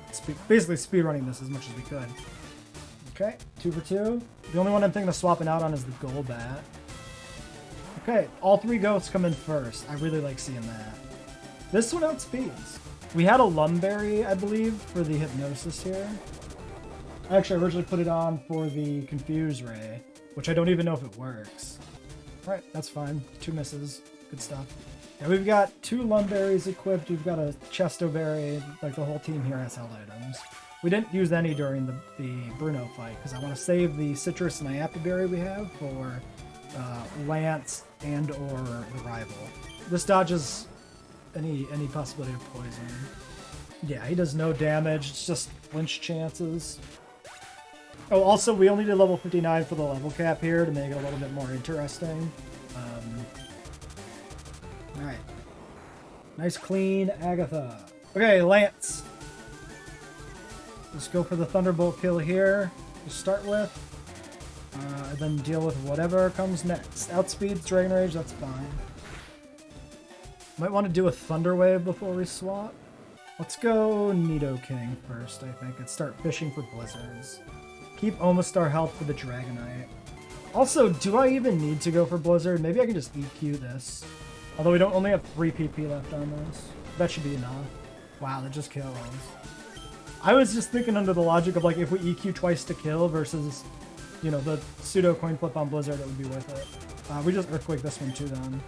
Basically speedrunning this as much as we could. Okay, 2 for 2. The only one I'm thinking of swapping out on is the Golbat. Okay, all 3 ghosts come in first. I really like seeing that. This one outspeeds. We had a Lumberry, I believe, for the Hypnosis here. Actually, I originally put it on for the Confuse Ray, which I don't even know if it works. Alright, that's fine. 2 misses. Good stuff. Yeah, we've got 2 Lumberries equipped. We've got a Chesto Berry. Like, the whole team here has held items. We didn't use any during the Bruno fight, because I want to save the Citrus and Iapi Berry we have for Lance and or the rival. This dodges any possibility of poison. Yeah, he does no damage. It's just flinch chances. Oh, also, we only did level 59 for the level cap here to make it a little bit more interesting. Alright. Nice clean Agatha. Okay, Lance. Let's go for the Thunderbolt kill here to start with. And then deal with whatever comes next. Outspeeds Dragon Rage, that's fine. Might want to do a Thunder Wave before we swap. Let's go Nidoking first, I think, and start fishing for Blizzards. Keep Omastar health for the Dragonite. Also, do I even need to go for Blizzard? Maybe I can just EQ this. Although we don't only have 3 PP left on this. That should be enough. Wow, that just kills. I was just thinking under the logic of, like, if we EQ twice to kill versus, you know, the pseudo coin flip on Blizzard, it would be worth it. We just Earthquake this one too then.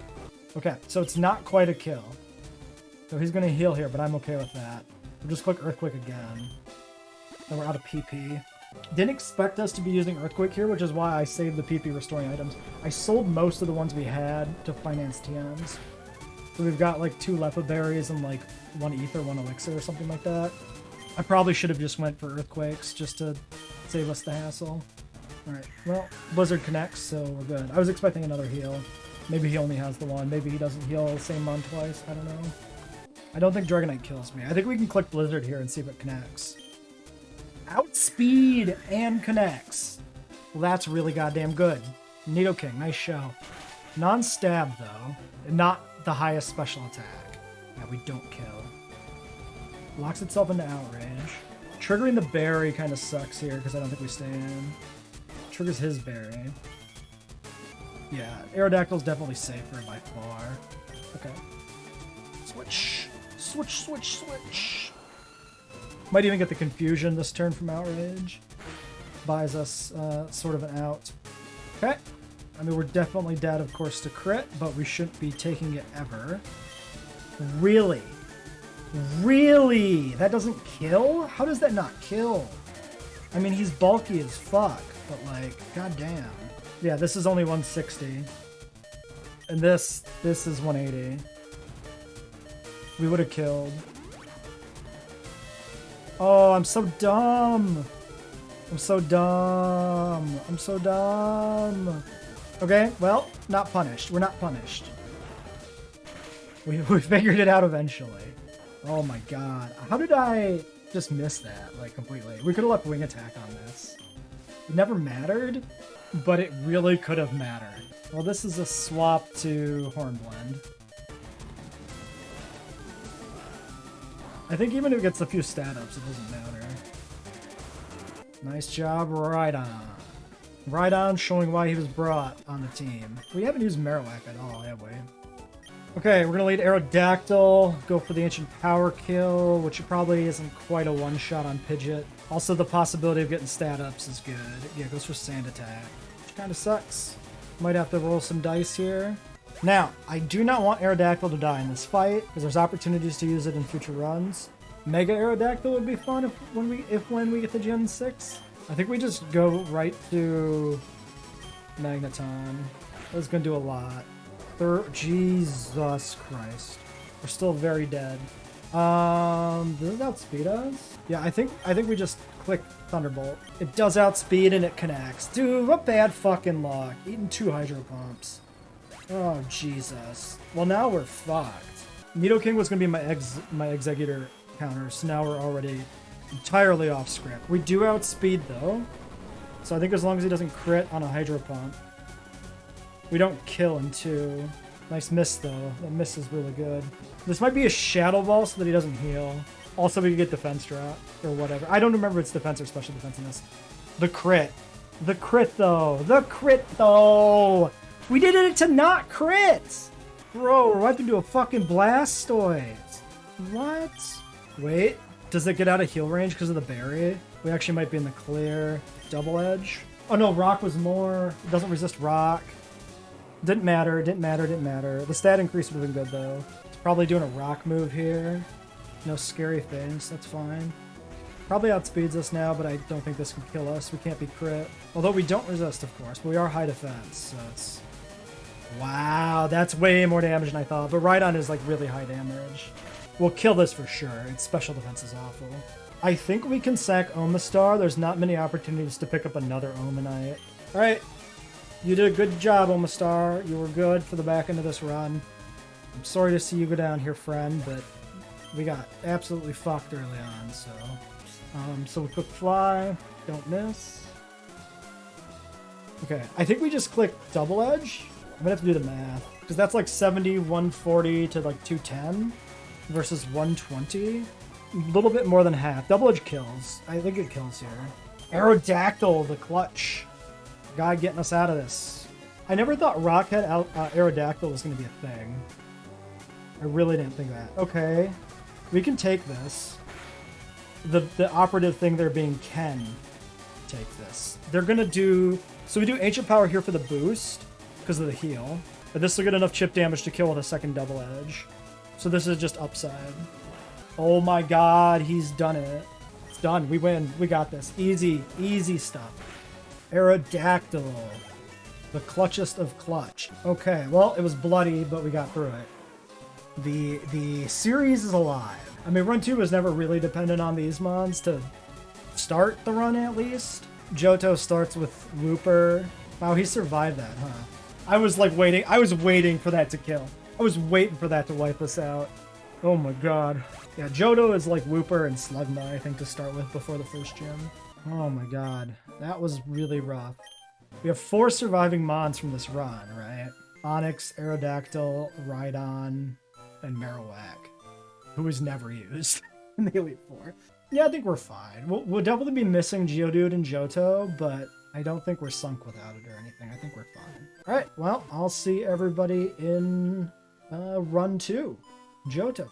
Okay, so it's not quite a kill. So he's going to heal here, but I'm okay with that. We'll just click Earthquake again. Then we're out of PP. Didn't expect us to be using Earthquake here, which is why I saved the PP restoring items. I sold most of the ones we had to finance TMs. So we've got like 2 Lepa Berries and like 1 Ether, 1 Elixir or something like that. I probably should have just went for Earthquakes just to save us the hassle. Alright, well, Blizzard connects, so we're good. I was expecting another heal. Maybe he only has the one. Maybe he doesn't heal the same mon twice. I don't know. I don't think Dragonite kills me. I think we can click Blizzard here and see if it connects. Outspeed and connects. Well, that's really goddamn good. Nidoking, nice show. Non-stab, though. And not the highest special attack. Yeah, we don't kill. Locks itself into Outrage. Triggering the berry kind of sucks here because I don't think we stay in. Triggers his berry. Yeah, Aerodactyl's definitely safer by far. Okay. Switch. Switch, switch, switch. Might even get the Confusion this turn from Outrage. Buys us sort of an out. Okay. I mean, we're definitely dead, of course, to crit, but we shouldn't be taking it ever. Really? Really? That doesn't kill? How does that not kill? I mean, he's bulky as fuck, but like, goddamn. Yeah, this is only 160. And this is 180. We would have killed. Oh, I'm so dumb. I'm so dumb. I'm so dumb. Okay, well, not punished. We're not punished. We figured it out eventually. Oh my god. How did I just miss that, like, completely? We could have left Wing Attack on this. It never mattered, but it really could have mattered. Well, this is a swap to Hornblende. I think even if it gets a few stat ups, it doesn't matter. Nice job, Rhydon. Rhydon showing why he was brought on the team. We haven't used Marowak at all, have we? Okay, we're gonna lead Aerodactyl, go for the Ancient Power kill, which probably isn't quite a one-shot on Pidgeot. Also, the possibility of getting stat ups is good. Yeah, it goes for Sand Attack, which kind of sucks. Might have to roll some dice here. Now, I do not want Aerodactyl to die in this fight, because there's opportunities to use it in future runs. Mega Aerodactyl would be fun when we get to Gen 6. I think we just go right to Magneton. That's going to do a lot. Jesus Christ. We're still very dead. Does it outspeed us? Yeah, I think we just click Thunderbolt. It does outspeed and it connects. Dude, what bad fucking luck. Eating 2 Hydro Pumps. Oh, Jesus. Well, now we're fucked. Nidoking was going to be my Executor counter, so now we're already entirely off script. We do outspeed, though. So I think as long as he doesn't crit on a Hydro Pump, we don't kill in 2. Nice miss, though. That miss is really good. This might be a Shadow Ball so that he doesn't heal. Also, we could get Defense Drop or whatever. I don't remember if it's defense or special defense in this. The crit. The crit, though. The crit, though. We did it to not crit! Bro, we're about to do a fucking Blastoise. What? Wait, does it get out of heal range because of the berry? We actually might be in the clear. Double Edge? Oh no, Rock was more. It doesn't resist Rock. Didn't matter, didn't matter, didn't matter. The stat increase would have been good though. It's probably doing a Rock move here. No scary things, that's fine. Probably outspeeds us now, but I don't think this can kill us. We can't be crit. Although we don't resist, of course, but we are high defense, so it's... Wow, that's way more damage than I thought, but Rhydon is like really high damage. We'll kill this for sure. Its special defense is awful. I think we can sack Omastar. There's not many opportunities to pick up another Omanite. Alright, you did a good job, Omastar. You were good for the back end of this run. I'm sorry to see you go down here, friend, but we got absolutely fucked early on, so... so we click Fly, don't miss. Okay, I think we just click Double Edge. I'm gonna have to do the math. Because that's like 70, 140 to like 210 versus 120. A little bit more than half. Double-edge kills. I think it kills here. Aerodactyl, the clutch. Guy getting us out of this. I never thought Rockhead Aerodactyl was going to be a thing. I really didn't think that. Okay. We can take this. The operative thing there being can take this. They're going to do... So we do Ancient Power here for the boost because of the heal. But this will get enough chip damage to kill with a second double edge. So this is just upside. Oh my god, he's done it. It's done. We win. We got this. Easy, easy stuff. Aerodactyl. The clutchest of clutch. Okay, well, it was bloody, but we got through it. The series is alive. I mean, run 2 was never really dependent on these mons to start the run, at least. Johto starts with Wooper. Wow, he survived that, huh? I was like waiting. I was waiting for that to kill. I was waiting for that to wipe us out. Oh my god. Yeah, Johto is like Wooper and Slugma, I think, to start with before the first gym. Oh my god. That was really rough. We have 4 surviving mons from this run, right? Onix, Aerodactyl, Rhydon, and Marowak, who was never used in the Elite Four. Yeah, I think we're fine. We'll definitely be missing Geodude and Johto, but I don't think we're sunk without it or anything. I think we're fine. All right, well, I'll see everybody in run 2. Johto.